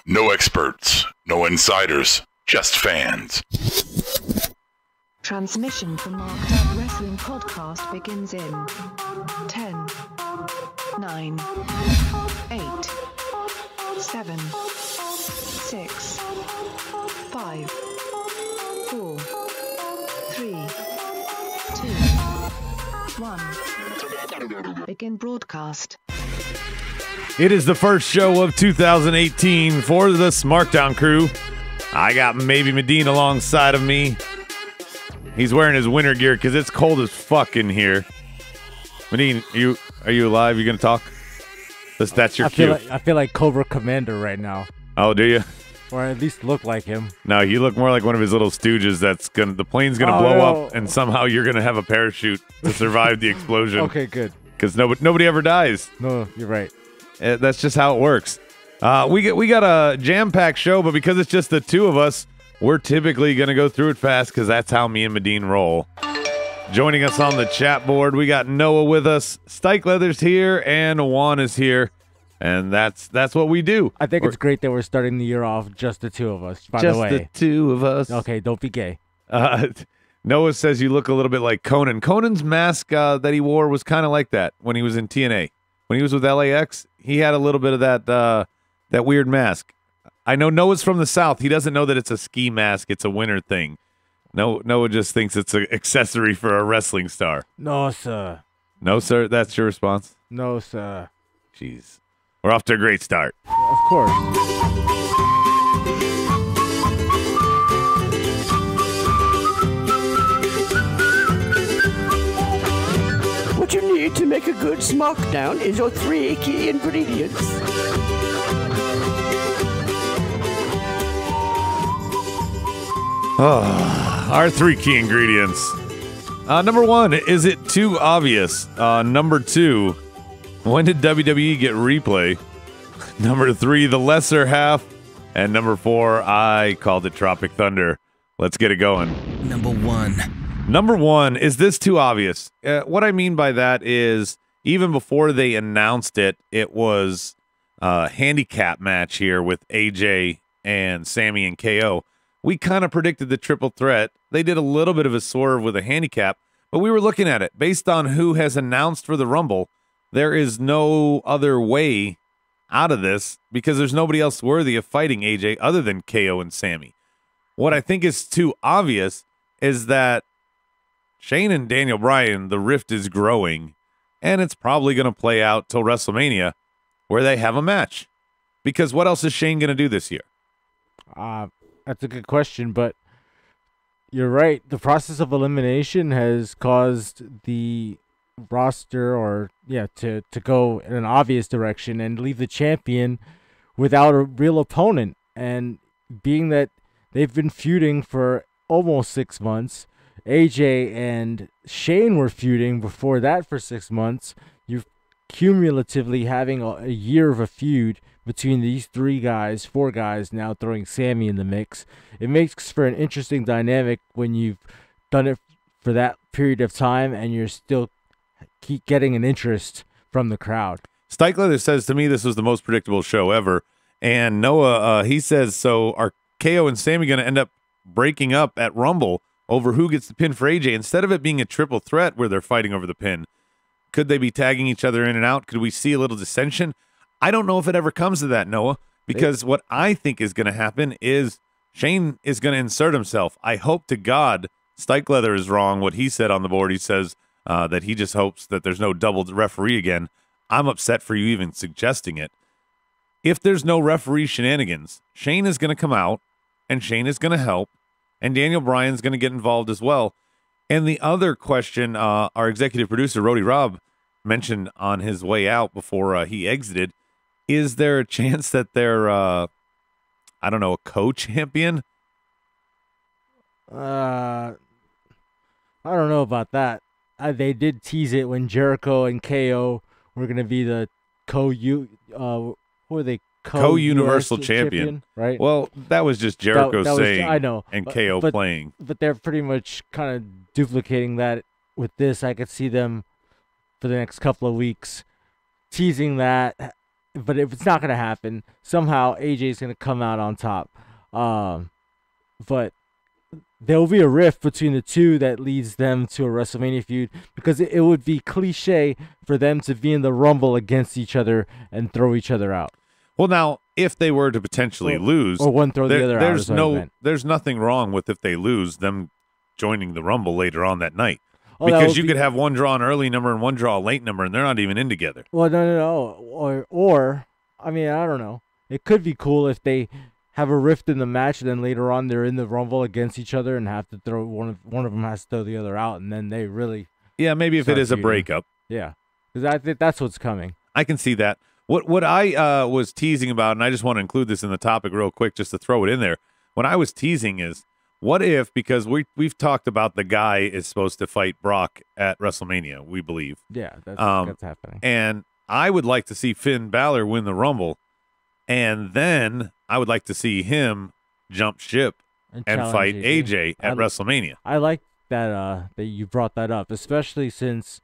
No experts, no insiders, just fans. Transmission from Smackdown Wrestling Podcast begins in 10, 9, 8, 7, 6, 5, 4, 3, 2, 1. Begin broadcast. It is the first show of 2018 for the Smackdown crew. I got Maybe Medine alongside of me. He's wearing his winter gear because it's cold as fuck in here. Medine, are you alive? You gonna talk? That's your cue. I feel like Cobra Commander right now. Oh, do you? Or at least look like him. No, you look more like one of his little stooges. The plane's gonna blow up, and somehow you're gonna have a parachute to survive the explosion. Okay, good. Because nobody ever dies. No, you're right. That's just how it works. We got a jam-packed show, but because it's just the two of us, we're typically going to go through it fast because that's how me and Medine roll. Joining us on the chat board, we got Noah with us, Stike Leather's here, and Juan is here, and that's what we do. I think it's great that we're starting the year off just the two of us, by the way. Just the two of us. Okay, don't be gay. Noah says you look a little bit like Conan. Conan's mask that he wore was kind of like that when he was in TNA. When he was with LAX, he had a little bit of that weird mask. I know Noah's from the South. He doesn't know that it's a ski mask. It's a winter thing. Noah just thinks it's an accessory for a wrestling star. No, sir. No, sir? That's your response? No, sir. Jeez. We're off to a great start. Of course. What you need to make a good Smackdown is your 3 key ingredients. Our 3 key ingredients. Number 1, is it too obvious? Number 2, when did WWE get replay? Number 3, the lesser half. And number 4, I called it Tropic Thunder. Let's get it going. Number 1, is this too obvious? What I mean by that is, even before they announced it, it was a handicap match here with AJ and Sammy and KO. We kind of predicted the triple threat. They did a little bit of a swerve with a handicap, but we were looking at it. Based on who has announced for the Rumble, there is no other way out of this because there's nobody else worthy of fighting AJ other than KO and Sammy. What I think is too obvious is that Shane and Daniel Bryan, the rift is growing, and it's probably going to play out till WrestleMania where they have a match. Because what else is Shane going to do this year? That's a good question, but you're right. The process of elimination has caused the roster to go in an obvious direction and leave the champion without a real opponent. And being that they've been feuding for almost 6 months, AJ and Shane were feuding before that for 6 months, you're cumulatively having a year of a feud between these 4 guys now throwing Sammy in the mix. It makes for an interesting dynamic when you've done it for that period of time and you're still keep getting an interest from the crowd. Stike Leather says to me this was the most predictable show ever. And Noah, he says, so are KO and Sammy going to end up breaking up at Rumble over who gets the pin for AJ? Instead of it being a triple threat where they're fighting over the pin, could they be tagging each other in and out? Could we see a little dissension? I don't know if it ever comes to that, Noah, because what I think is going to happen is Shane is going to insert himself. I hope to God Stike Leather is wrong. What he said on the board, he says that he just hopes that there's no double referee again. I'm upset for you even suggesting it. If there's no referee shenanigans, Shane is going to come out, and Shane is going to help, and Daniel Bryan's going to get involved as well. And the other question, our executive producer, Roadie Rob, mentioned on his way out before he exited, is there a chance that they're, a co-champion? I don't know about that. They did tease it when Jericho and KO were going to be the co-universal champion, right? Well, that was just Jericho saying, I know, and KO playing. But they're pretty much kind of duplicating that with this. I could see them for the next couple of weeks teasing that but if it's not gonna happen, somehow AJ's gonna come out on top. But there will be a rift between the two that leads them to a WrestleMania feud, because it would be cliche for them to be in the Rumble against each other and throw each other out. Well, now, if they were to potentially lose, or one throw the other out. There's nothing wrong with, if they lose, them joining the Rumble later on that night. Oh, because you could have one draw an early number and one draw a late number, and they're not even in together. Well, no. Or I mean, I don't know. It could be cool if they have a rift in the match, and then later on they're in the Rumble against each other and have to throw one of them has to throw the other out, and then they really. Yeah, maybe if it is a breakup. Yeah, because I think that's what's coming. I can see that. What I was teasing about, and I just want to include this in the topic real quick just to throw it in there. What I was teasing is, what if, because we've talked about the guy is supposed to fight Brock at WrestleMania, we believe. Yeah, that's happening. And I would like to see Finn Balor win the Rumble, and then I would like to see him jump ship and fight AJ at WrestleMania. I like that you brought that up, especially since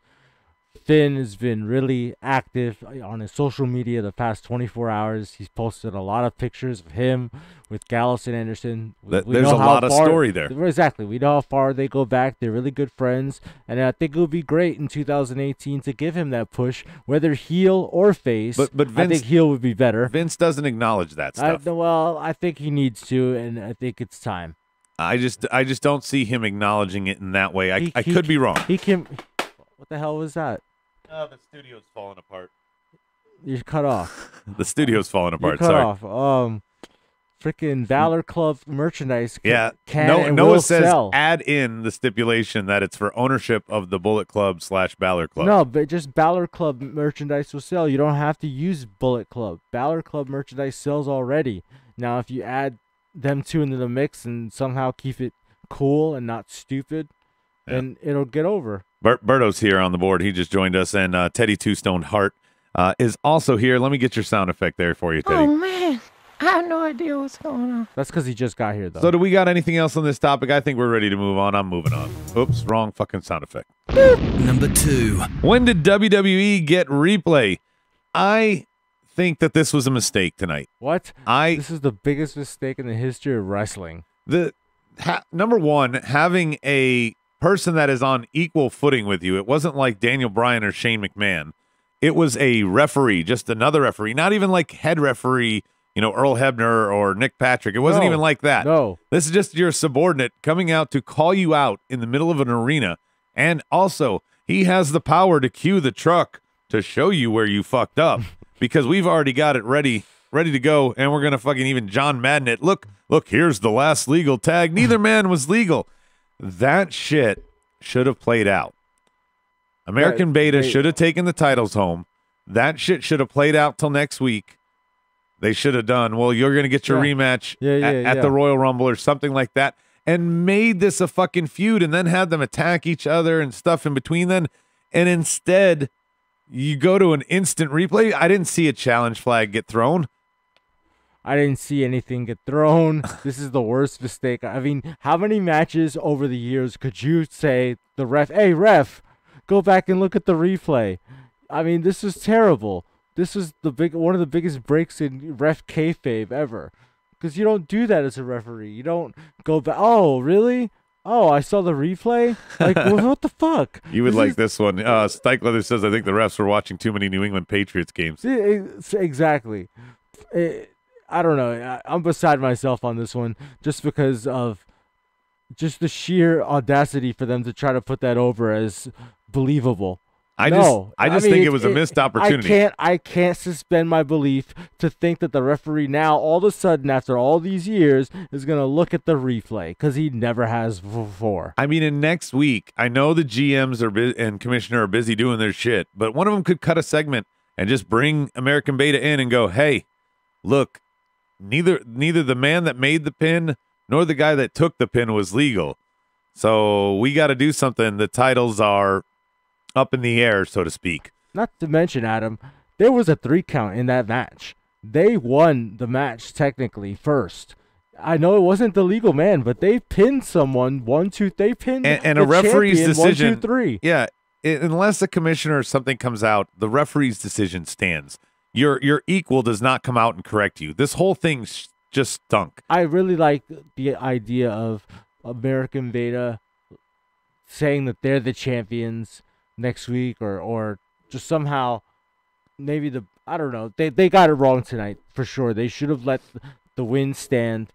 Finn has been really active on his social media the past 24 hours. He's posted a lot of pictures of him with Gallows and Anderson. There's a lot of story there. Exactly. We know how far they go back. They're really good friends. And I think it would be great in 2018 to give him that push, whether heel or face. But Vince, I think heel would be better. Vince doesn't acknowledge that stuff. I think he needs to, and I think it's time. I just don't see him acknowledging it in that way. I could be wrong. He can. What the hell was that? Oh, the studio's falling apart. You're cut off. The studio's falling apart. You're cut Sorry. off. Freaking Valor Club merchandise. Noah says add in the stipulation that it's for ownership of the Bullet Club / Balor Club. No, but just Balor Club merchandise will sell. You don't have to use Bullet Club. Balor Club merchandise sells already. Now, if you add them two into the mix and somehow keep it cool and not stupid, then it'll get over. Berto's here on the board. He just joined us, and Teddy Two Stoned Heart is also here. Let me get your sound effect there for you, Teddy. Oh, man. I have no idea what's going on. That's because he just got here, though. So do we got anything else on this topic? I think we're ready to move on. I'm moving on. Oops, wrong fucking sound effect. Number 2. When did WWE get replay? I think that this was a mistake tonight. What? This is the biggest mistake in the history of wrestling. Number one, having a person that is on equal footing with you. It wasn't like Daniel Bryan or Shane McMahon. It was a referee, just another referee, not even like head referee, Earl Hebner or Nick Patrick. It wasn't even like that. No. This is just your subordinate coming out to call you out in the middle of an arena. And also, he has the power to cue the truck to show you where you fucked up, because we've already got it ready to go, and we're going to fucking even John Madden it. Look, here's the last legal tag. Neither man was legal. That shit should have played out. American Beta should have taken the titles home. That shit should have played out till next week. They should have done, well, you're going to get your rematch at the Royal Rumble or something like that, and made this a fucking feud, and then had them attack each other and stuff in between then. And instead, you go to an instant replay. I didn't see a challenge flag get thrown. I didn't see anything get thrown. This is the worst mistake. I mean, how many matches over the years could you say the ref, hey, ref, go back and look at the replay? I mean, this is terrible. This is one of the biggest breaks in ref kayfabe ever. Because you don't do that as a referee. You don't go back. Oh, really? Oh, I saw the replay? Like, what the fuck? You would like this one. Stike Leather says, I think the refs were watching too many New England Patriots games. Exactly. I don't know. I'm beside myself on this one just because of just the sheer audacity for them to try to put that over as believable. I just think it was a missed opportunity. I can't suspend my belief to think that the referee now, all of a sudden, after all these years, is going to look at the replay, because he never has before. I mean, in next week, I know the GMs and commissioner are busy doing their shit, but one of them could cut a segment and just bring American Beta in and go, hey, look, neither the man that made the pin nor the guy that took the pin was legal. So we got to do something. The titles are up in the air, so to speak. Not to mention, Adam, there was a 3 count in that match. They won the match technically first. I know it wasn't the legal man, but they pinned someone 1, 2. They pinned and a referee's decision. 1, 2, 3. Yeah, unless the commissioner or something comes out, the referee's decision stands. your equal does not come out and correct you. This whole thing just stunk. I really like the idea of American Beta saying that they're the champions next week, or just somehow maybe I don't know. They got it wrong tonight for sure. They should have let the win stand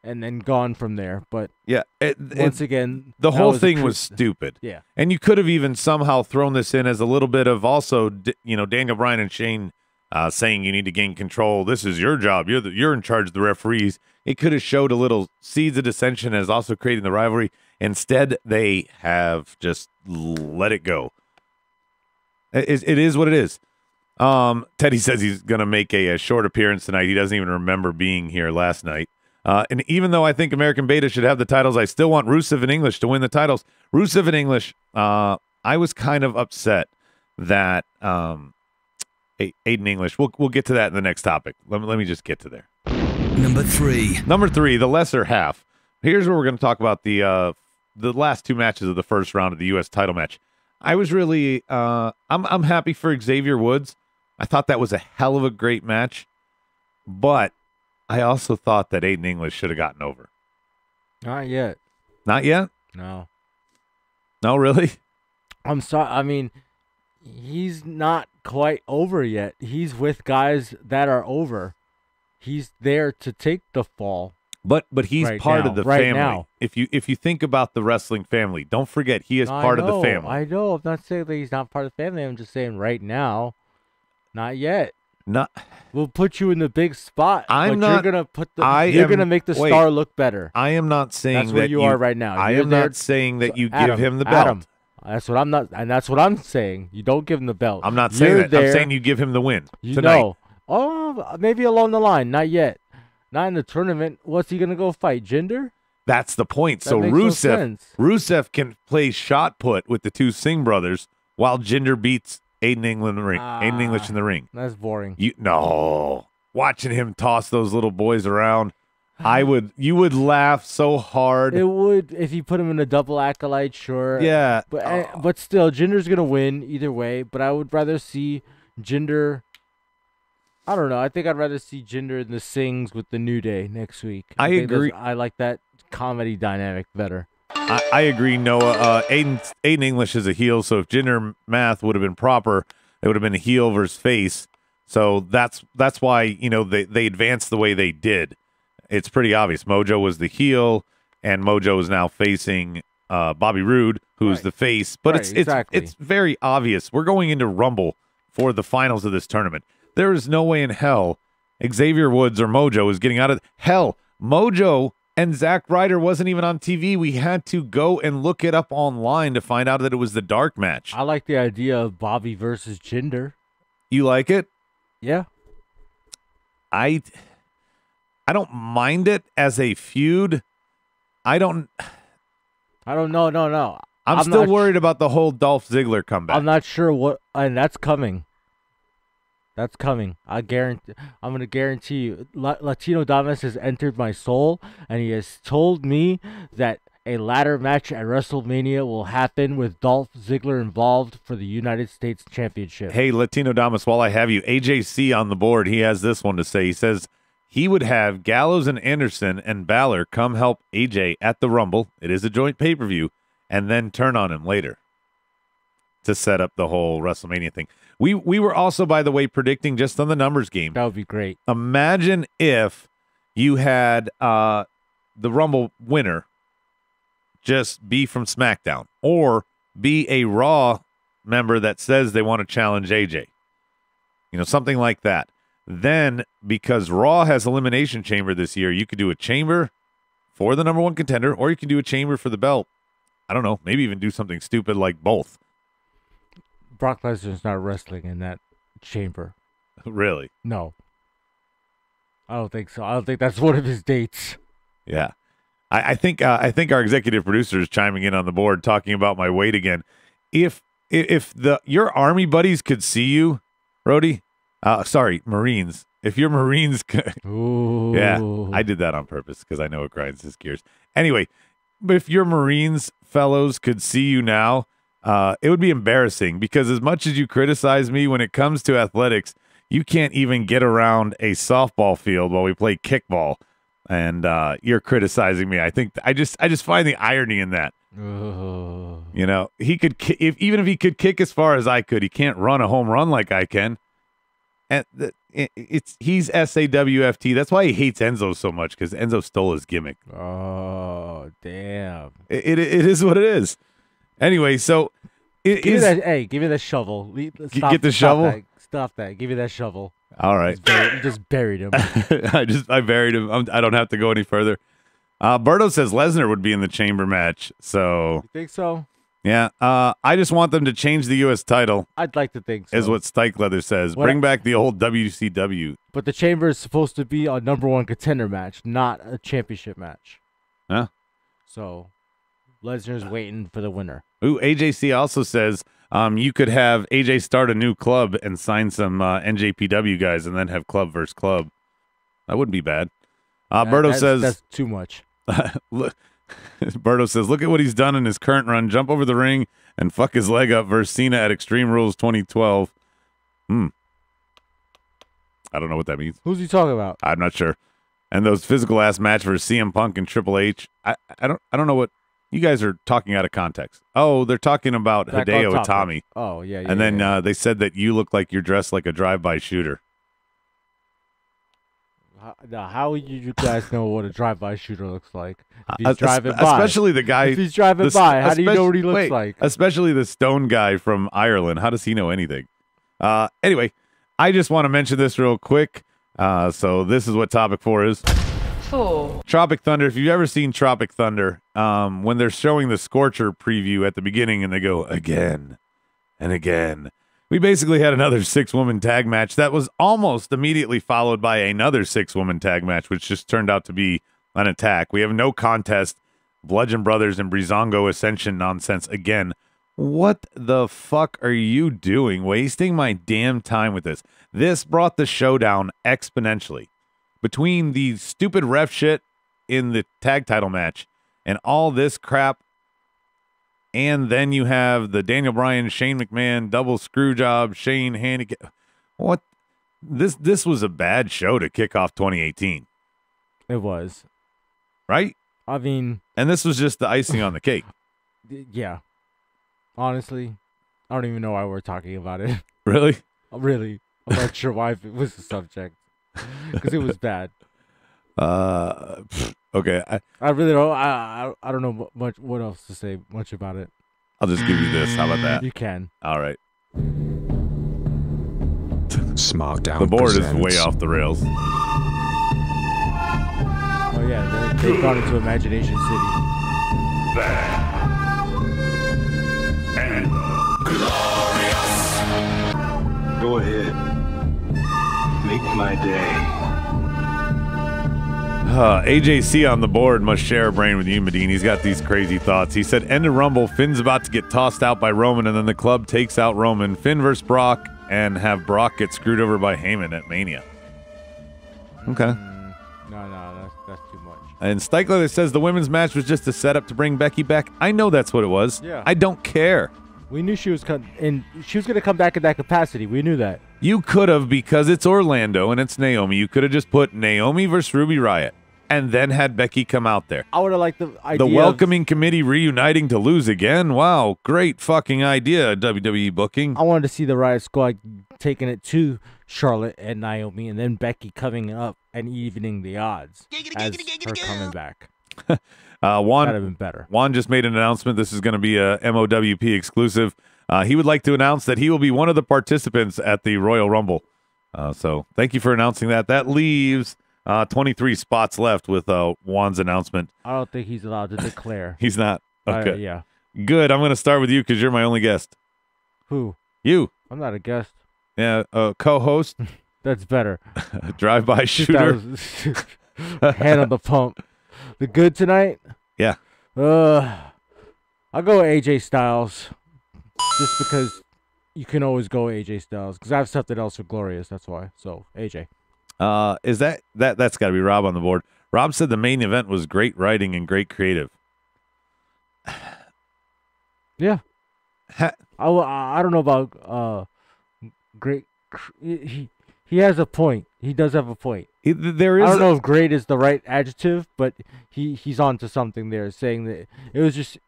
and then gone from there. But yeah, once again, the whole thing was stupid. Yeah, and you could have even somehow thrown this in as a little bit of also, Daniel Bryan and Shane saying you need to gain control. This is your job. You're in charge of the referees. It could have showed a little seeds of dissension as also creating the rivalry. Instead, they have just let it go. It is what it is. Teddy says he's going to make a short appearance tonight. He doesn't even remember being here last night. And even though I think American Beta should have the titles, I still want Rusev and English to win the titles. Rusev and English, I was kind of upset that Aiden English. We'll get to that in the next topic. Let me just get to there. Number 3. Number 3, the lesser half. Here's where we're going to talk about the last 2 matches of the first round of the U.S. title match. I was really I'm happy for Xavier Woods. I thought that was a hell of a great match, but I also thought that Aiden English should have gotten over. Not yet. Not yet? No. No, really? I'm sorry. I mean, he's not quite over yet. He's with guys that are over. He's there to take the fall. But he's right part now, of the right family. now. If you think about the wrestling family, don't forget he is part of the family. I know. I'm not saying that he's not part of the family. I'm just saying right now, not yet. Not. We'll put you in the big spot. You're gonna make the star look better. I am not saying that's where you are right now. I am not saying that you give him the belt. Adam, that's what I'm not, and that's what I'm saying. You don't give him the belt. I'm not saying that. I'm saying you give him the win tonight. Oh, maybe along the line. Not yet. Not in the tournament. What's he gonna go fight? Jinder? That's the point. So Rusev can play shot put with the 2 Singh brothers while Jinder beats Aiden English in the ring. That's boring. Watching him toss those little boys around, you would laugh so hard. It would if you put him in a double acolyte, sure. Yeah, but still, Jinder's gonna win either way. But I would rather see Jinder. I don't know. I think I'd rather see Jinder in the Sings with the New Day next week. I agree. I like that comedy dynamic better. I agree, Noah. Aiden English is a heel, so if Jinder math would have been proper, it would have been a heel versus face. So that's why they advanced the way they did. It's pretty obvious. Mojo was the heel, and Mojo is now facing Bobby Roode, who's the face. But it's very obvious. We're going into Rumble for the finals of this tournament. There is no way in hell Xavier Woods or Mojo is getting out of hell. Mojo and Zack Ryder wasn't even on TV. We had to go and look it up online to find out that it was the dark match. I like the idea of Bobby versus Jinder. You like it? Yeah. I don't mind it as a feud. I don't know. No. I'm still worried about the whole Dolph Ziggler comeback. I'm not sure what, and that's coming. That's coming. I'm going to guarantee you. Latino Damas has entered my soul, and he has told me that a ladder match at WrestleMania will happen with Dolph Ziggler involved for the United States Championship. Hey, Latino Damas, while I have you, AJC on the board, he has this one to say. He says he would have Gallows and Anderson and Balor come help AJ at the Rumble. It is a joint pay-per-view, and then turn on him later to set up the whole WrestleMania thing. We were also, by the way, predicting just on the numbers game. That would be great. Imagine if you had the Rumble winner just be from SmackDown or be a Raw member that says they want to challenge AJ. Something like that. Then, because Raw has Elimination Chamber this year, you could do a chamber for the number 1 contender, or you can do a chamber for the belt. I don't know. Maybe even do something stupid like both. Brock Lesnar's not wrestling in that chamber. Really? No. I don't think so. I don't think that's one of his dates. Yeah. I think our executive producer is chiming in on the board talking about my weight again. If your Army buddies could see you, Roadie, Marines. If your Marines could, Ooh. Yeah, I did that on purpose because I know it grinds his gears. Anyway, but if your Marines fellows could see you now, it would be embarrassing because as much as you criticize me when it comes to athletics, You can't even get around a softball field while we play kickball, and you're criticizing me. I think I just find the irony in that. You know, he could even if he could kick as far as I could, he can't run a home run like I can. And he's SAWFT. That's why he hates Enzo so much, because Enzo stole his gimmick. Oh, damn! It is what it is. Anyway, so give me that shovel. Get the shovel. Stop that. Give me that shovel. All right. You just buried him. I buried him. I don't have to go any further. Berto says Lesnar would be in the chamber match. So you think so? Yeah. I just want them to change the U.S. title. I'd like to think so. Is what Stike Leather says. Bring back the old WCW. But the chamber is supposed to be a #1 contender match, not a championship match. Huh? So Lesnar's waiting for the winner. Ooh, AJC also says you could have AJ start a new club and sign some NJPW guys and then have club versus club. That wouldn't be bad. Berto says that's too much. Berto says, look at what he's done in his current run. Jump over the ring and fuck his leg up versus Cena at Extreme Rules 2012. I don't know what that means. Who's he talking about? I'm not sure. And those physical ass match versus CM Punk and Triple H. I don't know what you guys are talking out of context. Oh, they're talking about Hideo Itami. Oh, yeah. And then they said that you look like you're dressed like a drive-by shooter. Now, how would you guys know what a drive-by shooter looks like? If he's driving by. Especially the guy. If he's driving by, how do you know what he looks like? Especially the stone guy from Ireland. How does he know anything? Anyway, I just want to mention this real quick. So this is what topic 4 is. 4. Tropic Thunder. If you've ever seen Tropic Thunder, when they're showing the Scorcher preview at the beginning and they go again and again. We basically had another 6-woman tag match that was almost immediately followed by another 6-woman tag match, which just turned out to be an attack. We have no contest, Bludgeon Brothers and Breezango Ascension nonsense again. What the fuck are you doing? Wasting my damn time with this. This brought the show down exponentially. Between the stupid ref shit in the tag title match and all this crap, and then you have the Daniel Bryan, Shane McMahon, double screw job, Shane handicap. What? This was a bad show to kick off 2018. It was. Right? I mean. And this was just the icing on the cake. Yeah. Honestly, I don't even know why we're talking about it. Really? Really. I'm not sure why it was the subject. Because it was bad. Okay. I really don't. I don't know much. What else to say much about it? I'll just give you this. How about that? You can. All right. Smackdown. The board presents. is way off the rails. Oh yeah, they've gone into Imagination City. And glorious. Go ahead. Make my day. AJC on the board must share a brain with you, Medine. He's got these crazy thoughts. He said, end of Rumble, Finn's about to get tossed out by Roman, and then the club takes out Roman. Finn versus Brock, and have Brock get screwed over by Heyman at Mania. Okay. No, that's too much. And Stikler says the women's match was just a setup to bring Becky back. I know that's what it was. Yeah. I don't care. We knew she was going to come back in that capacity. We knew that. You could have, because it's Orlando and it's Naomi, you could have just put Naomi versus Ruby Riott and then had Becky come out there. I would have liked the idea. The welcoming committee reuniting to lose again. Wow, great fucking idea, WWE booking. I wanted to see the Riot Squad taking it to Charlotte and Naomi, and then Becky coming up and evening the odds as her coming back. Juan, that'd have been better. Juan just made an announcement. This is going to be a MOWP exclusive. He would like to announce that he will be one of the participants at the Royal Rumble. So thank you for announcing that. That leaves 23 spots left with Juan's announcement. I don't think he's allowed to declare. He's not. Okay. Yeah. Good. I'm going to start with you because you're my only guest. Who? You. I'm not a guest. Yeah. Co-host. That's better. Drive-by shooter. Hand on the pump. The good tonight? Yeah. I'll go AJ Styles. Just because you can always go AJ Styles. Because I have something else for Glorious. That's why. So, AJ. Is that's got to be Rob on the board. Rob said the main event was great writing and great creative. Yeah. I don't know about great. He He has a point. He does have a point. There is. I don't know if great is the right adjective, but he's on to something there, saying that it was just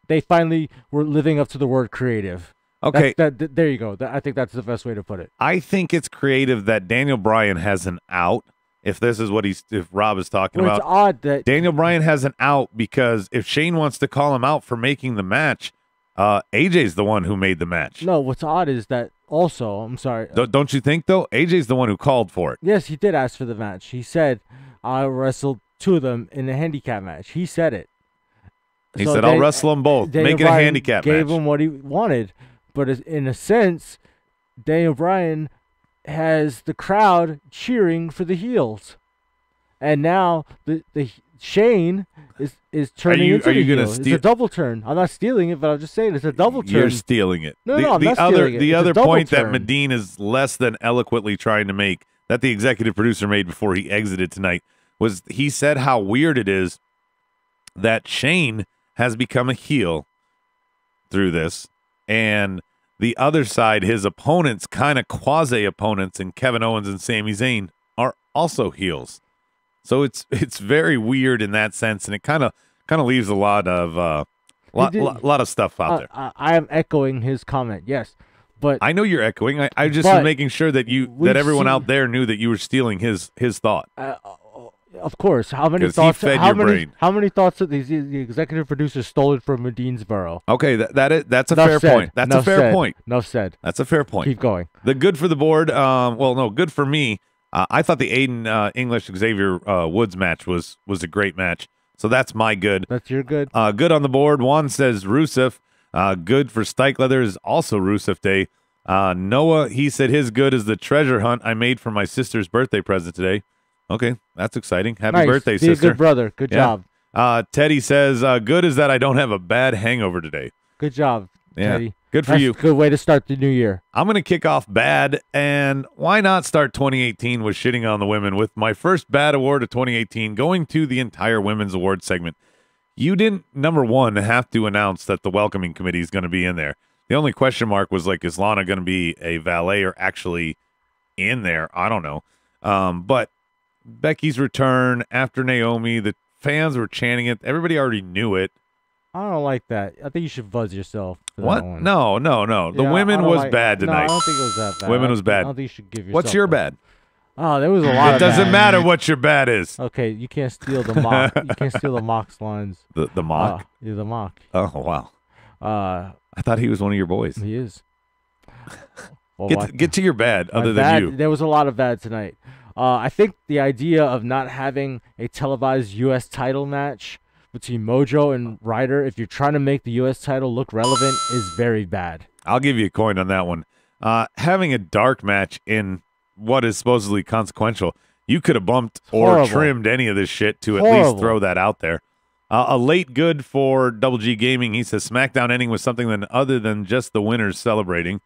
they finally were living up to the word creative. Okay. There you go. I think that's the best way to put it. I think it's creative that Daniel Bryan has an out. If this is what if Rob is talking about, it's odd that Daniel Bryan has an out because if Shane wants to call him out for making the match, AJ's the one who made the match. No, what's odd is that also, I'm sorry. Don't you think, though? AJ's the one who called for it. Yes, he did ask for the match. He said, I wrestled 2 of them in a handicap match. He said it. He said, I'll wrestle them both. Daniel Make it a Bryan handicap gave match. him what he wanted. But in a sense, Daniel Bryan has the crowd cheering for the heels. And now the Shane is turning into the heel. It's a double turn. I'm not stealing it, but I'm just saying it's a double turn. You're stealing it. No, I'm not stealing it. The It's a other double point that turn. Medine is less than eloquently trying to make, that the executive producer made before he exited tonight, was he said how weird it is that Shane has become a heel through this, and the other side, his opponents, kind of quasi-opponents, and Kevin Owens and Sami Zayn are also heels. So it's very weird in that sense, and it kind of leaves a lot of lot of stuff out there. I am echoing his comment. Yes, but I know you're echoing. I just was making sure that everyone out there knew that you were stealing his thought. Of course. How many 'Cause he thoughts? fed How your many? brain. How many thoughts that the executive producer stole it from Medinesboro? Okay, that's a Enough fair said. point. That's Enough a fair said. point. Enough said. That's a fair point. Keep going. The good for the board. Well, no, good for me. I thought the Aiden English Xavier Woods match was a great match. So that's my good. That's your good. Good on the board. Juan says Rusev. Good for Stike Leather is also Rusev Day. Noah, he said his good is the treasure hunt I made for my sister's birthday present today. Okay, that's exciting. Happy Nice. birthday, Be a sister. good brother. Good Yeah. job. Teddy says good is that I don't have a bad hangover today. Good job, Yeah. Teddy. Good for That's you. a good way to start the new year. I'm going to kick off bad, and why not start 2018 with shitting on the women with my first bad award of 2018 going to the entire women's award segment. You didn't, number one, have to announce that the welcoming committee is going to be in there. The only question mark was, like, is Lana going to be a valet or actually in there? I don't know. But Becky's return after Naomi, the fans were chanting it. Everybody already knew it. I don't like that. I think you should buzz yourself. For What? That one. No. The Yeah, women I don't was like- bad tonight. No, I don't think it was that bad. Women was bad. I don't think you should give yourself. What's your that. bad? Oh, there was a lot. It of doesn't bad. matter what your bad is. Okay, you can't steal the mock. You can't steal the mock's lines. The mock? Yeah, the mock. Oh, wow. I thought he was one of your boys. He is. Well, Get to your bad, my other bad, than you. There was a lot of bad tonight. I think the idea of not having a televised U.S. title match between Mojo and Ryder, if you're trying to make the U.S. title look relevant, is very bad. I'll give you a coin on that one. Having a dark match in what is supposedly consequential, you could have bumped or Horrible. trimmed any of this shit to at Horrible. least throw that out there. A late good for Double G Gaming. He says SmackDown ending with something other than just the winners celebrating.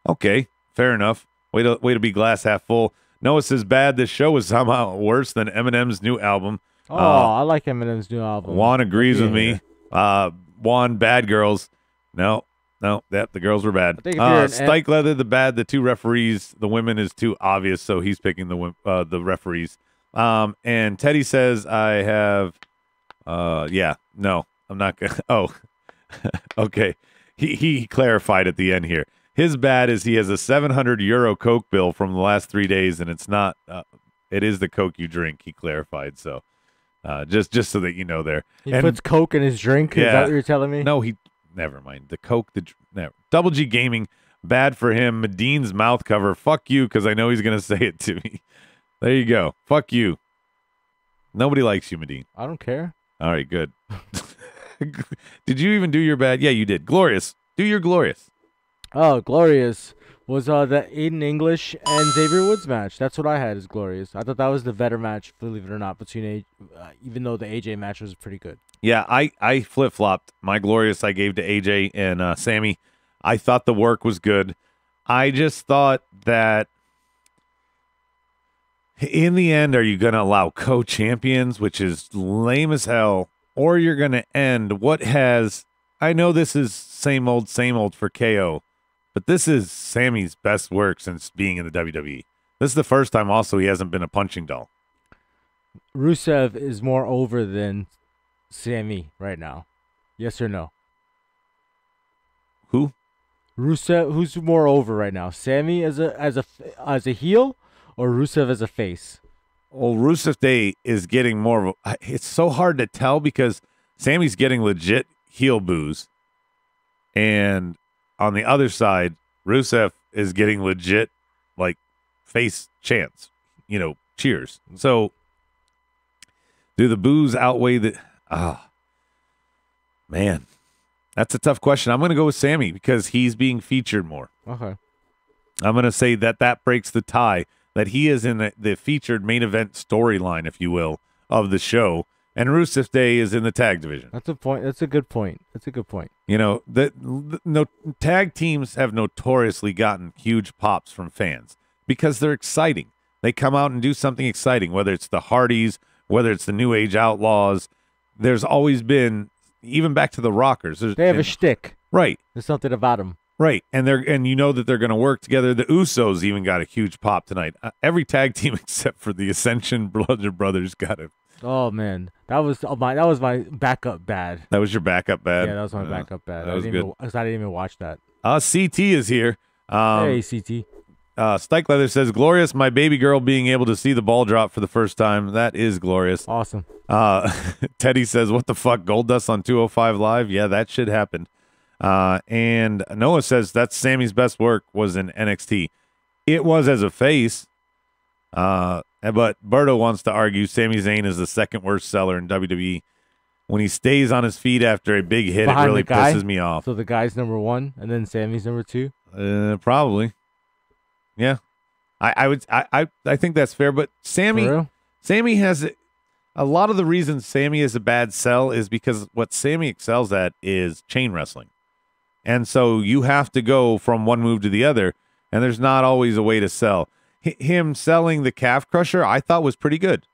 Okay, fair enough. Way to be glass half full. Noah says bad. This show is somehow worse than Eminem's new album. Oh, I like Eminem's new album. Juan agrees with Yeah. me. Juan, bad girls. No, the girls were bad. I think if you're an Stike Leather, the bad. The two referees, the women is too obvious, so he's picking the referees. And Teddy says I have. No, I'm not gonna. Oh, okay. He clarified at the end here. His bad is he has a €700 Coke bill from the last 3 days, and it's not. It is the Coke you drink. He clarified. So, just so that you know there. He And- puts Coke in his drink. Is Yeah. that what you're telling me? No, never mind. The Coke, never. Double G Gaming, bad for him. Medine's mouth cover. Fuck you, because I know he's gonna say it to me. There you go. Fuck you. Nobody likes you, Medine. I don't care. All right, good. Did you even do your bad? Yeah, you did. Glorious. Do your glorious. Oh, Glorious was the Aiden English and Xavier Woods match. That's what I had as Glorious. I thought that was the better match, believe it or not, between even though the AJ match was pretty good. Yeah, I flip-flopped. My glorious I gave to AJ and Sammy. I thought the work was good. I just thought that in the end, are you going to allow co-champions, which is lame as hell, or you're going to end what has, I know this is same old for KO, but this is Sammy's best work since being in the WWE. This is the first time also he hasn't been a punching doll. Rusev is more over than Sammy right now. Yes or no? Who? Rusev, who's more over right now? Sammy as a heel, or Rusev as a face? Well, Rusev Day is getting more of a, it's so hard to tell because Sammy's getting legit heel boos. And on the other side, Rusev is getting legit like face chants, cheers. So do the boos outweigh the man. That's a tough question. I'm going to go with Sammy because he's being featured more. Okay. I'm going to say that breaks the tie, that he is in the featured main event storyline, if you will, of the show, and Rusev Day is in the tag division. That's a point. That's a good point. The tag teams have notoriously gotten huge pops from fans because they're exciting. They come out and do something exciting, whether it's the Hardys, whether it's the New Age Outlaws. There's always been, even back to the Rockers. They have a shtick. Right. There's something about them. Right, and that they're going to work together. The Usos even got a huge pop tonight. Every tag team except for the Ascension Brothers got it. Oh man, that was my backup bad. That was your backup bad. Yeah, that was my backup bad. That was good. I didn't even watch that. CT is here. Hey, CT. Stike Leather says, "Glorious, my baby girl being able to see the ball drop for the first time. That is glorious." Awesome. Teddy says, "What the fuck, Goldust on 205 Live? Yeah, that shit happened." And Noah says that's Sammy's best work was in NXT. It was as a face. But Berto wants to argue Sami Zayn is the second worst seller in WWE. When he stays on his feet after a big hit, Behind it really the guy? pisses me off. So the guy's number 1, and then Sammy's number 2. Probably. Yeah, I think that's fair. But Sammy has a lot of the reasons Sammy is a bad sell is because what Sammy excels at is chain wrestling. And so you have to go from one move to the other, and there's not always a way to sell. Him selling the calf crusher, I thought was pretty good.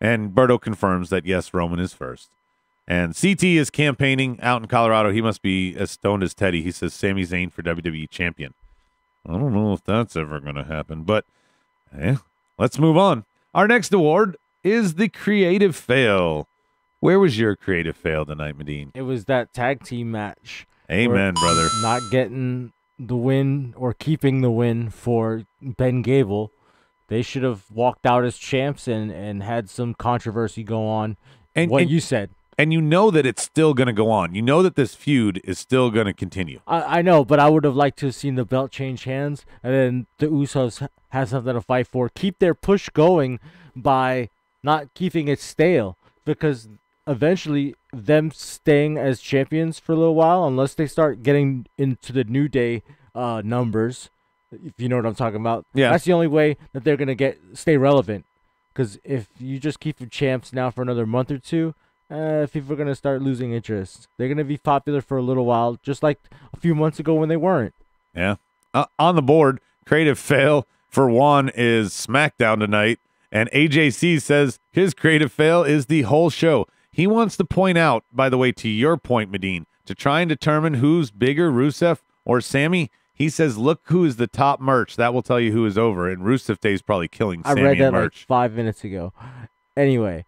And Berto confirms that, yes, Roman is first. And CT is campaigning out in Colorado. He must be as stoned as Teddy. He says Sami Zayn for WWE champion. I don't know if that's ever going to happen, but let's move on. Our next award is the creative fail. Where was your creative fail tonight, Medine? It was that tag team match. Amen, brother. Not getting the win or keeping the win for Ben Gable. They should have walked out as champs and had some controversy go on. You said. And you know that it's still going to go on. You know that this feud is still going to continue. I know, but I would have liked to have seen the belt change hands and then the Usos have something to fight for. Keep their push going by not keeping it stale, because eventually them staying as champions for a little while, unless they start getting into the New Day numbers, if you know what I'm talking about. Yeah. That's the only way that they're going to stay relevant, because if you just keep the champs now for another month or two, people are going to start losing interest. They're going to be popular for a little while, just like a few months ago when they weren't. Yeah. On the board, creative fail for Juan is SmackDown tonight. And AJC says his creative fail is the whole show. He wants to point out, by the way, to your point, Medine, to try and determine who's bigger, Rusev or Sammy. He says, look who is the top merch. That will tell you who is over. And Rusev Day is probably killing Sammy I read that and merch. like 5 minutes ago. Anyway,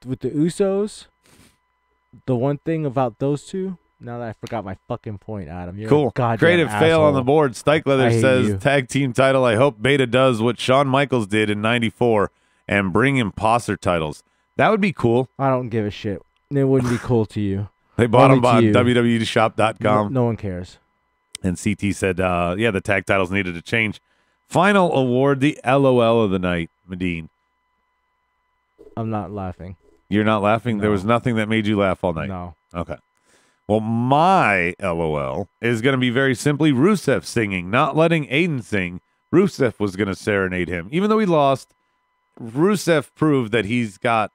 with the Usos, the one thing about those two, now that I forgot my fucking point, Adam. You're cool. A goddamn creative asshole. fail on the board. Stike Leather says, you. tag team title. I hope Beta does what Shawn Michaels did in 94 and bring imposter titles. That would be cool. I don't give a shit. It wouldn't be cool to you. They bought Only them on to you. WWEshop.com. No one cares. And CT said, the tag titles needed to change. Final award, the LOL of the night, Medine. I'm not laughing. You're not laughing? No. There was nothing that made you laugh all night? No. Okay. Well, my LOL is going to be very simply Rusev singing, not letting Aiden sing. Rusev was going to serenade him. Even though he lost, Rusev proved that he's got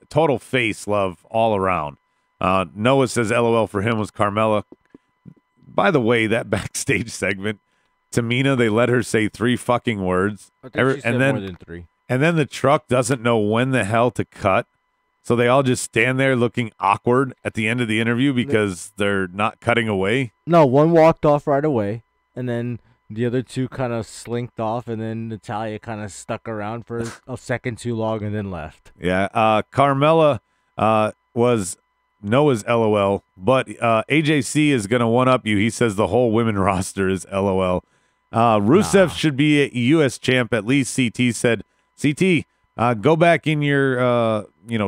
total face love all around. Noah says LOL for him was Carmella. By the way, that backstage segment, Tamina, they let her say 3 fucking words. I think she said more than 3. And then the truck doesn't know when the hell to cut. So they all just stand there looking awkward at the end of the interview because they're not cutting away. No, one walked off right away, and then The other two kind of slinked off, and then Natalia kind of stuck around for a second too long and then left. Yeah, Carmella was Noah's LOL, but AJC is going to one-up you. He says the whole women roster is LOL. Rusev should be a U.S. champ, at least CT said. CT, go back in your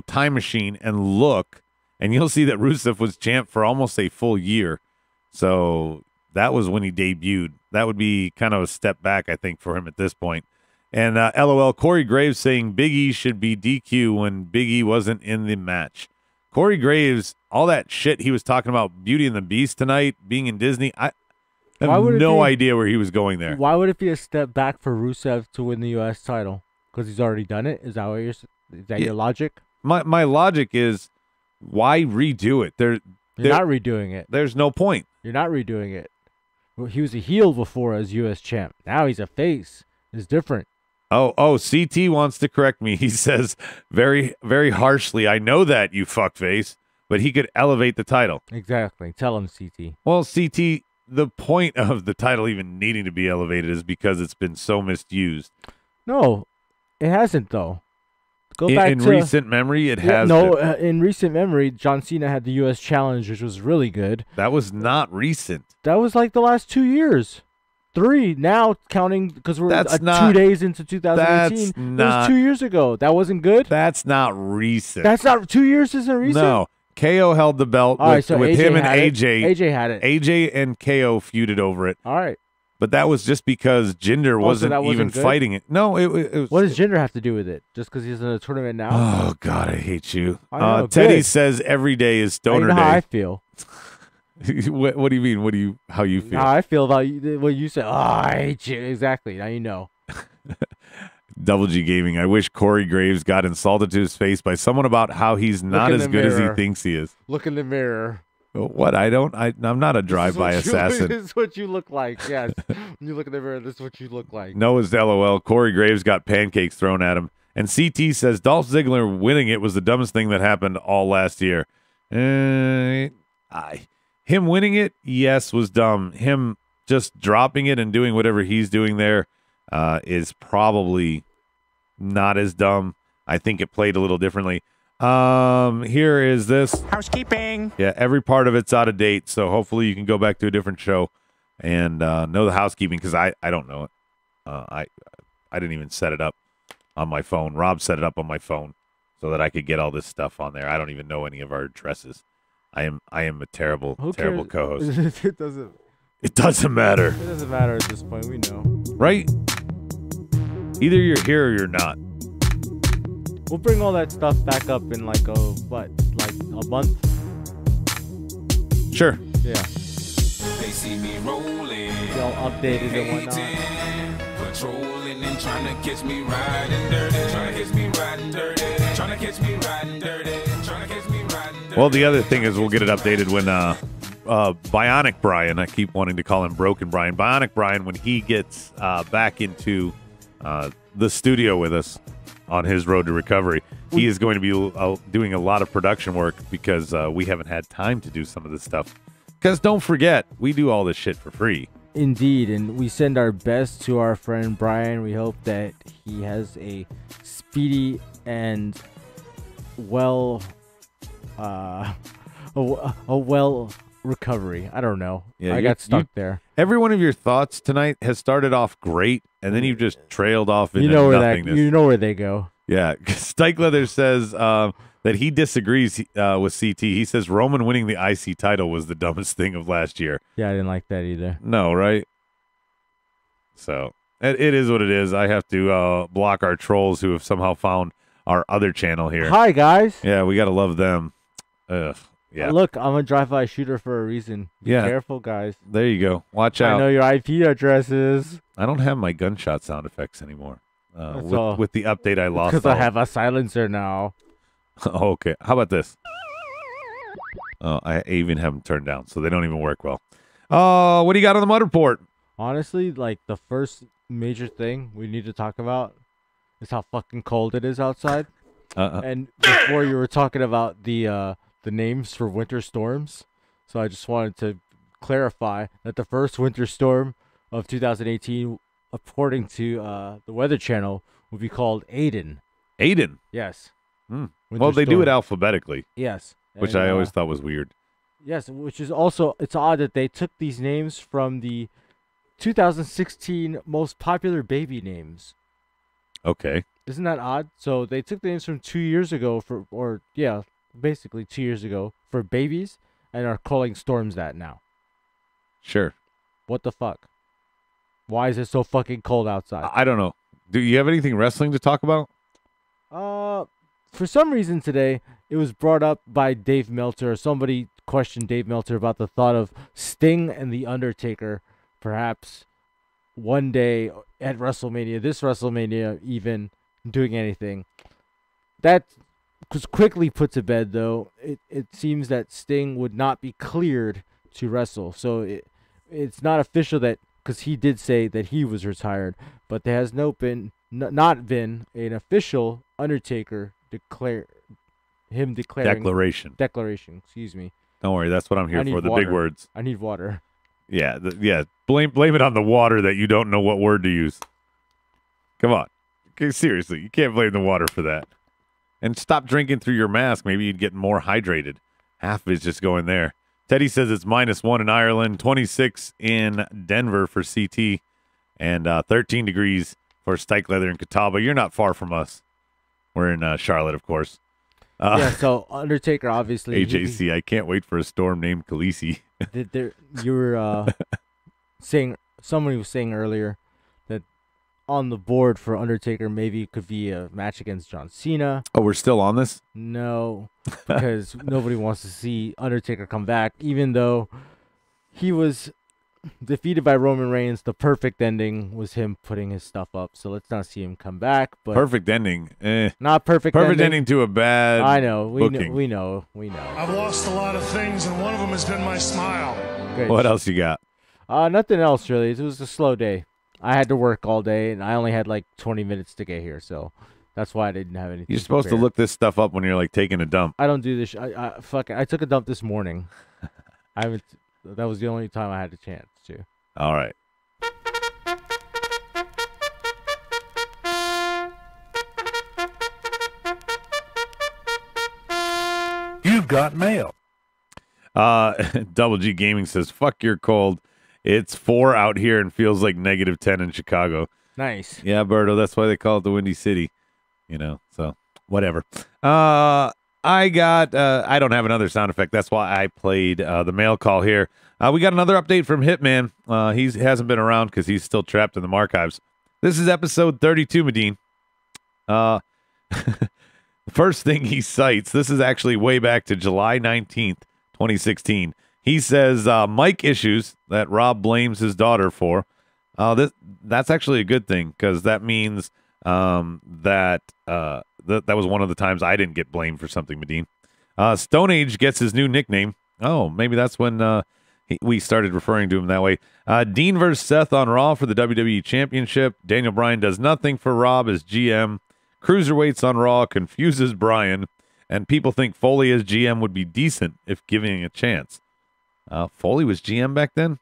time machine and look, and you'll see that Rusev was champ for almost a full year. So that was when he debuted. That would be kind of a step back, I think, for him at this point. And LOL, Corey Graves saying Big E should be DQ when Big E wasn't in the match. Corey Graves, all that shit he was talking about Beauty and the Beast tonight, being in Disney, I have no idea where he was going there. Why would it be a step back for Rusev to win the U.S. title? Because he's already done it? Is that your logic? My logic is, why redo it? You're not redoing it. There's no point. You're not redoing it. Well, he was a heel before as U.S. champ. Now he's a face. It's different. Oh, CT wants to correct me. He says very, very harshly, I know that, you fuckface, but he could elevate the title. Exactly. Tell him, CT. Well, CT, the point of the title even needing to be elevated is because it's been so misused. No, it hasn't, though. Go back in to recent memory, it has. No, in recent memory, John Cena had the U.S. Challenge, which was really good. That was not recent. That was like the last 2 years. 3 now, counting because we're 2 days into 2018. That was 2 years ago. That wasn't good? That's not recent. That's not 2 years isn't recent? No. KO held the belt with him and AJ. AJ had it. AJ and KO feuded over it. All right. But that was just because Jinder wasn't even fighting it. No, it was. What does Jinder have to do with it? Just because he's in a tournament now? Oh, God, I hate you. Teddy says every day is Stoner Day. How I feel. What do you mean? How you feel? How I feel about what you said. Oh, I hate you. Exactly. Now you know. Double G Gaming. I wish Corey Graves got insulted to his face by someone about how he's not as good as he thinks he is. Look in the mirror. What? I'm not a drive-by assassin. This is what you look like. Yes. When you look in the mirror, this is what you look like. Noah's LOL. Corey Graves got pancakes thrown at him. And CT says Dolph Ziggler winning it was the dumbest thing that happened all last year. Him winning it, yes, was dumb. Him just dropping it and doing whatever he's doing there is probably not as dumb. I think it played a little differently. Here is this. Housekeeping. Yeah, every part of it's out of date, so hopefully you can go back to a different show and know the housekeeping, because I don't know it. I didn't even set it up on my phone. Rob set it up on my phone so that I could get all this stuff on there. I don't even know any of our addresses. I am a terrible co-host. It doesn't matter. It doesn't matter at this point. We know. Right? Either you're here or you're not. We'll bring all that stuff back up in like a month? Sure. Yeah. They see me rolling. All updated and whatnot. Patrolling and trying to catch me riding dirty. Trying to catch me riding dirty. Trying to catch me riding dirty. Trying to catch me riding dirty. Well, the other thing is we'll get it updated when Bionic Brian, I keep wanting to call him Broken Brian, Bionic Brian, when he gets back into the studio with us on his road to recovery, he is going to be doing a lot of production work because we haven't had time to do some of this stuff. Because don't forget, we do all this shit for free. Indeed, and we send our best to our friend Brian. We hope that he has a speedy and a well recovery. I don't know. Yeah, I got stuck there. Every one of your thoughts tonight has started off great, and then you've just trailed off into nothingness. You know where they go. Yeah. Stike Leather says that he disagrees with CT. He says Roman winning the IC title was the dumbest thing of last year. Yeah, I didn't like that either. No, right? So it is what it is. I have to block our trolls who have somehow found our other channel here. Hi, guys. Yeah, we got to love them. Ugh. Yeah. Look, I'm a drive-by shooter for a reason. Be careful, guys. There you go. Watch out. I know your IP addresses. I don't have my gunshot sound effects anymore. With the update, I lost. Because I have a silencer now. Oh, okay. How about this? Oh, I even have them turned down, so they don't even work well. What do you got on the mud report? Honestly, like the first major thing we need to talk about is how fucking cold it is outside. And before you were talking about the names for winter storms, so I just wanted to clarify that the first winter storm of 2018, according to the Weather Channel, would be called Aiden. Aiden. Yes. Well, Winter they do storm. it alphabetically, Yes. which And, I always thought was weird. Yes, which is also, it's odd that they took these names from the 2016 most popular baby names. Okay. Isn't that odd? So they took the names from 2 years ago basically 2 years ago for babies and are calling storms that now. Sure. What the fuck? Why is it so fucking cold outside? I don't know. Do you have anything wrestling to talk about? For some reason today, it was brought up by Dave Meltzer. Somebody questioned Dave Meltzer about the thought of Sting and The Undertaker perhaps one day at WrestleMania, this WrestleMania even, doing anything. That was quickly put to bed, though. It seems that Sting would not be cleared to wrestle. So it's not official that, because he did say that he was retired, but there has not been an official Undertaker declaration. Declaration, excuse me. Don't worry, that's what I'm here for. The big words. I need water. Yeah, Blame it on the water that you don't know what word to use. Come on. Okay, seriously, you can't blame the water for that. And stop drinking through your mask. Maybe you'd get more hydrated. Half of it's just going there. Teddy says it's -1 in Ireland, 26 in Denver for CT, and 13 degrees for Stike Leather and Catawba. You're not far from us. We're in Charlotte, of course. So Undertaker, obviously. AJC, I can't wait for a storm named Khaleesi. You were saying, somebody was saying earlier that on the board for Undertaker maybe it could be a match against John Cena. Oh, we're still on this? No, because nobody wants to see Undertaker come back, even though he was defeated by Roman Reigns. The perfect ending was him putting his stuff up, so let's not see him come back. But perfect ending. Not perfect ending to a bad I know. booking. We know. I've lost a lot of things, and one of them has been my smile. Good. What else you got? Nothing else, really. It was a slow day. I had to work all day, and I only had like 20 minutes to get here, so that's why I didn't have anything. You're supposed to look this stuff up when you're like taking a dump. I don't do this. I took a dump this morning. That was the only time I had a chance to. All right. You've got mail. Double G Gaming says, fuck your cold. It's 4 out here and feels like -10 in Chicago. Nice. Yeah, Berto, that's why they call it the Windy City. So whatever. I don't have another sound effect. That's why I played the mail call here. We got another update from Hitman. He hasn't been around because he's still trapped in the archives. This is episode 32, Medine. The first thing he cites, this is actually way back to July 19th, 2016. He says mic issues that Rob blames his daughter for. That's actually a good thing because that means that was one of the times I didn't get blamed for something, Medine. Stone Age gets his new nickname. Oh, maybe that's when we started referring to him that way. Dean versus Seth on Raw for the WWE Championship. Daniel Bryan does nothing for Rob as GM. Cruiserweights on Raw confuses Bryan, and people think Foley as GM would be decent if giving a chance. Foley was GM back then?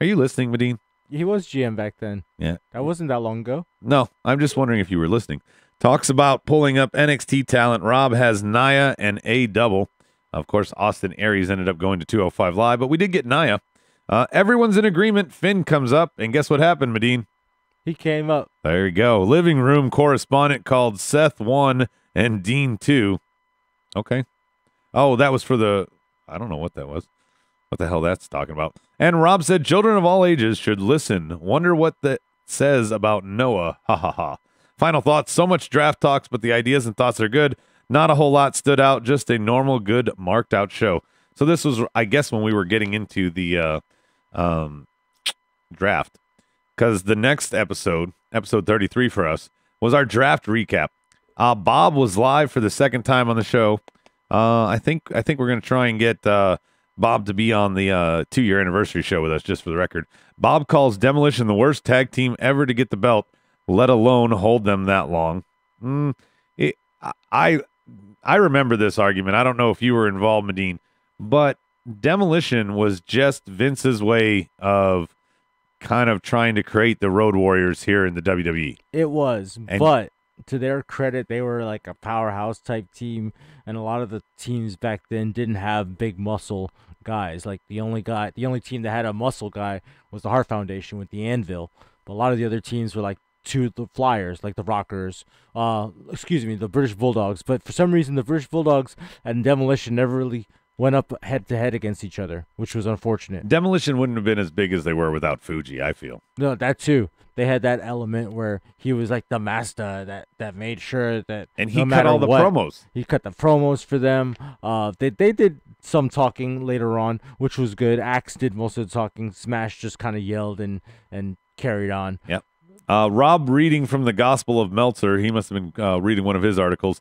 Are you listening, Medine? He was GM back then. Yeah. That wasn't that long ago. No, I'm just wondering if you were listening. Talks about pulling up NXT talent. Rob has Nia and A double. Of course, Austin Aries ended up going to 205 Live, but we did get Nia. Everyone's in agreement. Finn comes up, and guess what happened, Medine? He came up. There you go. Living room correspondent called Seth 1 and Dean 2. Okay. Oh, that was for I don't know what that was. What the hell that's talking about. And Rob said children of all ages should listen. Wonder what that says about Noah. Ha ha ha. Final thoughts. So much draft talks, but the ideas and thoughts are good. Not a whole lot stood out. Just a normal, good, marked out show. So this was, I guess, when we were getting into the draft. Because the next episode 33 for us, was our draft recap. Bob was live for the second time on the show. I think we're going to try and get Bob to be on the 2-year anniversary show with us, just for the record. Bob calls Demolition the worst tag team ever to get the belt, let alone hold them that long. I remember this argument. I don't know if you were involved, Medine, but Demolition was just Vince's way of kind of trying to create the Road Warriors here in the WWE. It was, And- but to their credit, they were like a powerhouse type team, and a lot of the teams back then didn't have big muscle guys. Like the only team that had a muscle guy was the Hart Foundation with the Anvil. But a lot of the other teams were like the Flyers, like the Rockers, the British Bulldogs. But for some reason, the British Bulldogs and Demolition never really went up head to head against each other, which was unfortunate. Demolition wouldn't have been as big as they were without Fuji, I feel. No, that too. They had that element where he was like the master that made sure that And he no cut matter all the what, promos. He cut the promos for them. They did some talking later on, which was good. Axe did most of the talking. Smash just kind of yelled and carried on. Yep. Rob reading from the Gospel of Meltzer. He must have been reading one of his articles.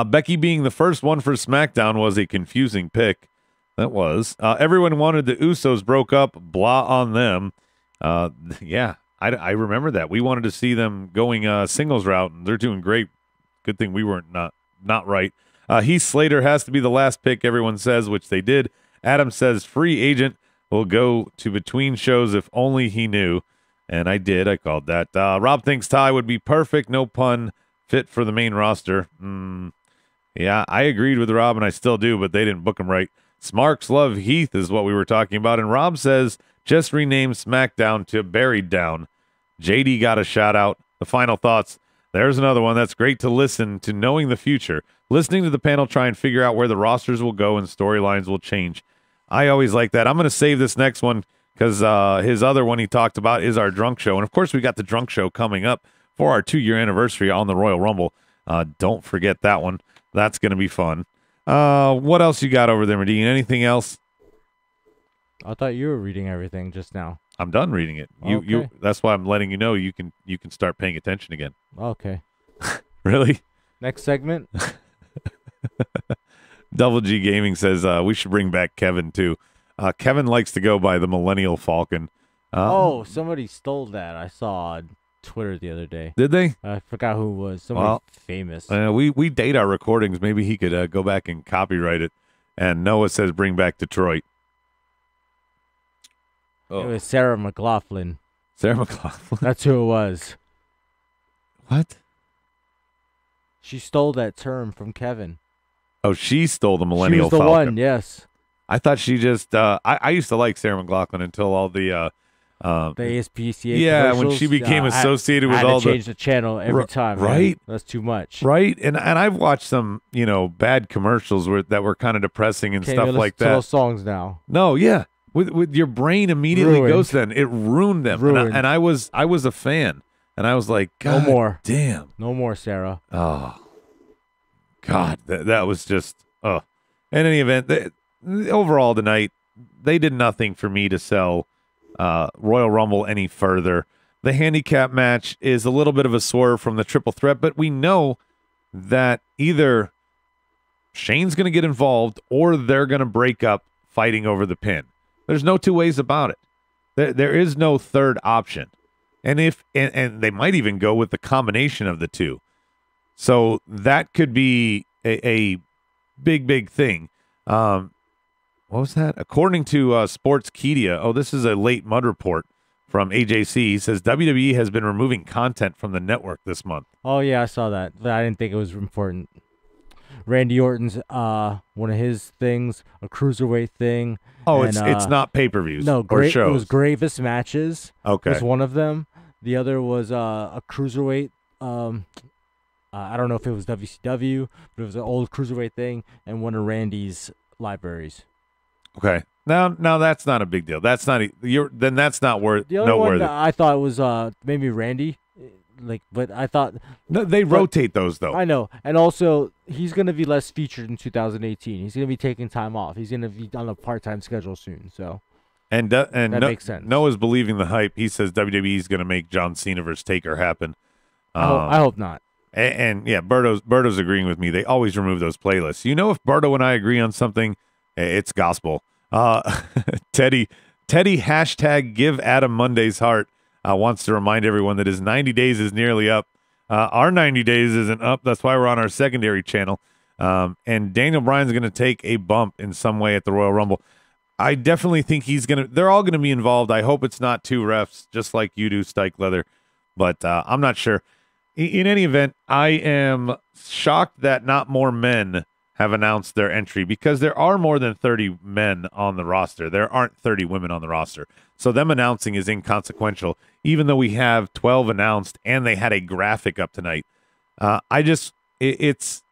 Becky being the first one for SmackDown was a confusing pick. That was. Everyone wanted the Usos broke up. Blah on them. Yeah, I remember that. We wanted to see them going singles route, and they're doing great. Good thing we weren't not right. Heath Slater has to be the last pick, everyone says, which they did. Adam says free agent will go to between shows if only he knew. And I did. I called that. Rob thinks Ty would be perfect, no pun, fit for the main roster. Yeah, I agreed with Rob, and I still do, but they didn't book him right. Smarks love Heath is what we were talking about. And Rob says, just rename SmackDown to Buried Down. JD got a shout out. The final thoughts. There's another one that's great to listen to, knowing the future. Listening to the panel try and figure out where the rosters will go and storylines will change. I always like that. I'm going to save this next one because his other one he talked about is our drunk show. And, of course, we got the drunk show coming up for our 2-year anniversary on the Royal Rumble. Don't forget that one. That's going to be fun. What else you got over there, Medine? Anything else? I thought you were reading everything just now. I'm done reading it. You. That's why I'm letting you know you can start paying attention again. Okay. Really? Next segment. Double G Gaming says we should bring back Kevin too. Kevin likes to go by the Millennial Falcon. Somebody stole that. I saw on Twitter the other day. Did they? I forgot who it was. Somebody famous. We date our recordings. Maybe he could go back and copyright it. And Noah says bring back Detroit. It was Sarah McLaughlin. Sarah McLaughlin? That's who it was. What? She stole that term from Kevin. Oh, she stole the Millennial Falcon. She was the Falcon. one, yes. I thought she just I used to like Sarah McLaughlin until all the ASPCA yeah, when she became associated with all the change the channel every time. Right? Man. That's too much. Right? And I've watched some, bad commercials that were kind of depressing and stuff like that. Those songs now. No, yeah. With your brain immediately Ruined. goes then. It ruined them. And I was a fan. And I was like, God no more. Damn. No more, Sarah. Oh. God, that was just In any event, overall tonight, they did nothing for me to sell Royal Rumble any further. The handicap match is a little bit of a swerve from the triple threat, but we know that either Shane's going to get involved or they're going to break up fighting over the pin. There's no two ways about it. There is no third option. And and they might even go with the combination of the two. So that could be a big thing. What was that? According to Sportskeeda, this is a late mud report from AJC. He says WWE has been removing content from the network this month. Oh, yeah, I saw that. But I didn't think it was important. Randy Orton's one of his things, a cruiserweight thing. Oh, and, it's not pay-per-views no, or shows. It was Gravest Matches. Okay. Was one of them. The other was a cruiserweight. I don't know if it was WCW, but it was an old cruiserweight thing, and one of Randy's libraries. Okay. Now that's not a big deal. That's not then that's not worth the other noteworthy. one I thought was maybe Randy, but I thought they rotate those though. I know, and also he's going to be less featured in 2018. He's going to be taking time off. He's going to be on a part-time schedule soon. So, and that makes sense. Noah's believing the hype. He says WWE is going to make John Cena versus Taker happen. I hope not. And yeah, Berto's agreeing with me. They always remove those playlists. If Berto and I agree on something, it's gospel. Teddy hashtag give Adam Monday's heart wants to remind everyone that his 90 days is nearly up. Our 90 days isn't up. That's why we're on our secondary channel. And Daniel Bryan's going to take a bump in some way at the Royal Rumble. I definitely think they're all gonna be involved. I hope it's not 2 refs, just like you do, Stike Leather. But I'm not sure. In any event, I am shocked that not more men have announced their entry, because there are more than 30 men on the roster. There aren't 30 women on the roster. So them announcing is inconsequential, even though we have 12 announced and they had a graphic up tonight. It's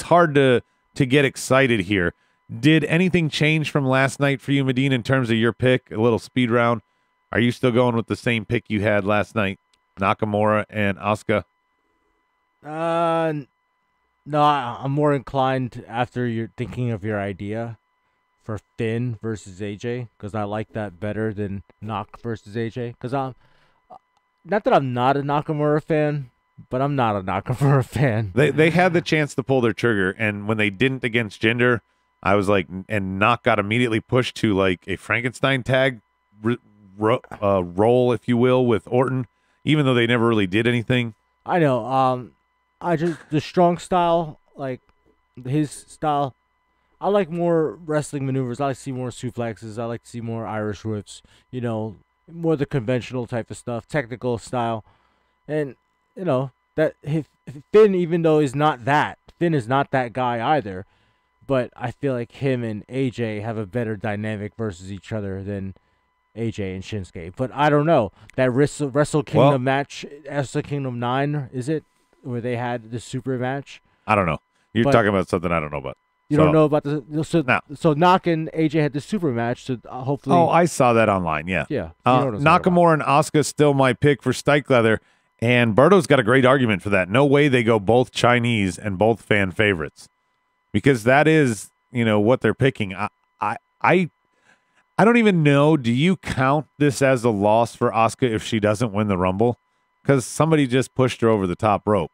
hard to get excited here. Did anything change from last night for you, Medina, in terms of your pick? A little speed round. Are you still going with the same pick you had last night, Nakamura and Asuka? No, I'm more inclined, after you're thinking of your idea, for Finn versus AJ, because I like that better than Nak versus AJ. Because not that I'm not a Nakamura fan, but I'm not a Nakamura fan. They had the chance to pull their trigger, and when they didn't against Jinder, I was like, and Nak got immediately pushed to like a Frankenstein tag role, if you will, with Orton, even though they never really did anything. I know. The strong style, like his style, I like more wrestling maneuvers. I like to see more suplexes. I like to see more Irish whips, more the conventional type of stuff, technical style. And, that Finn, even though Finn is not that guy either, but I feel like him and AJ have a better dynamic versus each other than AJ and Shinsuke. But I don't know. That Wrestle Kingdom match, Wrestle Kingdom 9, is it? Where they had the super match. I don't know. You're talking about something I don't know about. You don't know about so Nak and AJ had the super match. So hopefully. Oh, I saw that online. Yeah. Yeah. Nakamura and Asuka still my pick for Stike Leather, and Berto's got a great argument for that. No way they go both Chinese and both fan favorites, because that is what they're picking. I don't even know. Do you count this as a loss for Asuka if she doesn't win the Rumble? Because somebody just pushed her over the top rope.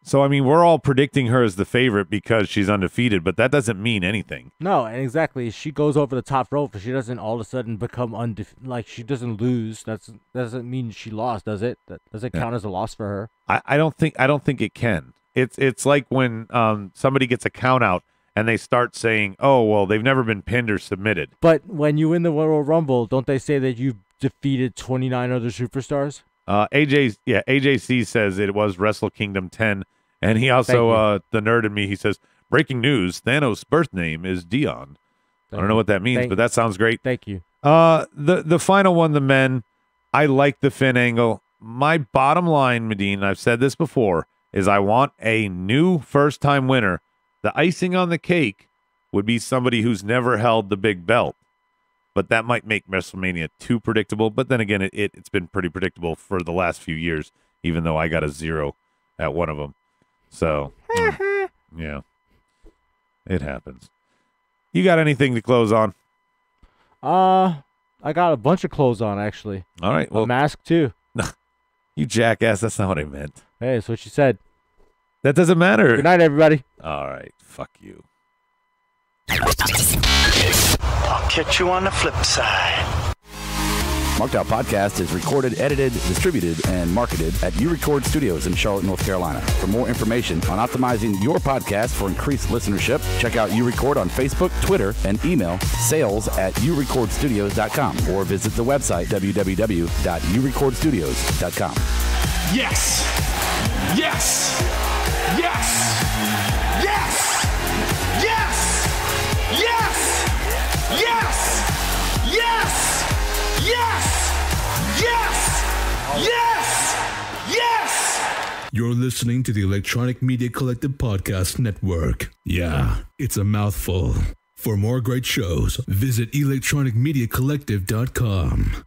So, I mean, we're all predicting her as the favorite because she's undefeated, but that doesn't mean anything. No, and exactly. She goes over the top rope, but she doesn't all of a sudden become like she doesn't lose. That doesn't mean she lost, does it? That doesn't count as a loss for her. I don't think it can. It's like when somebody gets a count out and they start saying, "Oh, well, they've never been pinned or submitted." But when you win the Royal Rumble, don't they say that you've defeated 29 other superstars? AJC says it was Wrestle Kingdom 10, and he also the nerd in me, he says, breaking news, Thanos' birth name is Dion. I don't know what that means, but that sounds great. Thank you. The final one, the men, I like the Finn angle. My bottom line, Medine, I've said this before, is I want a new first-time winner. The icing on the cake would be somebody who's never held the big belt. But that might make WrestleMania too predictable. But then again, it's been pretty predictable for the last few years, even though I got a 0 at one of them. So, yeah, it happens. You got anything to close on? I got a bunch of clothes on, actually. All right. Well, a mask, too. You jackass. That's not what I meant. Hey, that's what you said. That doesn't matter. Good night, everybody. All right. Fuck you. I'll catch you on the flip side. Marked Out Podcast is recorded, edited, distributed, and marketed at U-Record Studios in Charlotte, North Carolina. For more information on optimizing your podcast for increased listenership, check out U-Record on Facebook, Twitter, and email sales@urecordstudios.com or visit the website www.urecordstudios.com. Yes! Yes! Yes! Yes! Yes! Yes! Yes! Yes! Yes! Yes! Yes! Yes! You're listening to the Electronic Media Collective Podcast Network. Yeah, it's a mouthful. For more great shows, visit electronicmediacollective.com.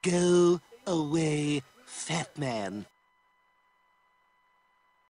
Go away, fat man.